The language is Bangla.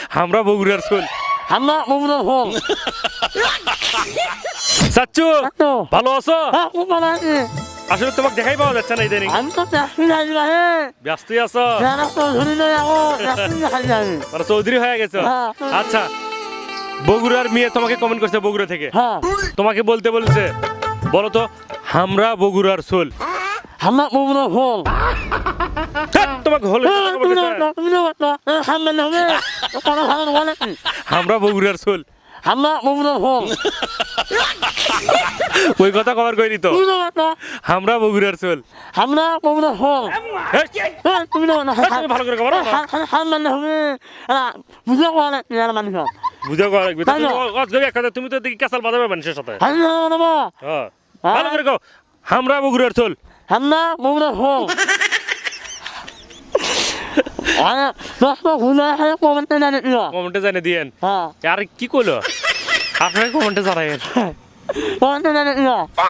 আমরা বগুড়ার সোল। আমরা বগুড়ার ফল। চাচ্চু চাচ্চু। ভালো আছো? হ্যাঁ, খুব ভালো আছি। আসলে তোমাকে দেখাই পাওয়া যাচ্ছে না ইদানিং। আমি তো চাকরি লাগি না হে। ব্যস্তই আছো? যারা তো ধরি নাই ako, চাকরি খাই আমি। মানে চৌধুরী হয়ে গেছো? হ্যাঁ। আচ্ছা, বগুড়ার মেয়ে তোমাকে কমেন্ট করছে বগুড়া থেকে, হ্যাঁ, তোমাকে বলতে বলছে, বলো তো আমরা বগুড়ার সোল। আমরা বগুড়ার ফল। ধ্যাৎ, তোমাকে হলো তুমি না বলো, তুমি না বলো। সামনে না হবে। কোনো ভালো বলে কি? আমরা বগুড়ার সোল। আমরা বগুড়ার ফল। ওই কথা কভার করি তো, তুমি না বলো। আমরা বগুড়ার সোল। আমরা বগুড়ার ফল। হেই, তুমি না বলো। তুমি ভালো করে কভার করো। সামনে হবে। বুঝা বলে কি আর মানুষ। বুঝা করা লাগবে। তাই না? তুমি তো দেখি কাঁচাল বাজাবে মানুষের সাথে। আমরা না হ্যাঁ, ভালো করে কও, আমরা বগুড়ার সোল। আমরা বগুড়ার ফল। আরে দশ ঘুরে আসলে কমেন্টে জানি না। কমেন্টে জানিয়ে দিয়েন। হ্যাঁ, আর কি করলো আপনার কমেন্টে জানাইন। কমেন্টে জানি না।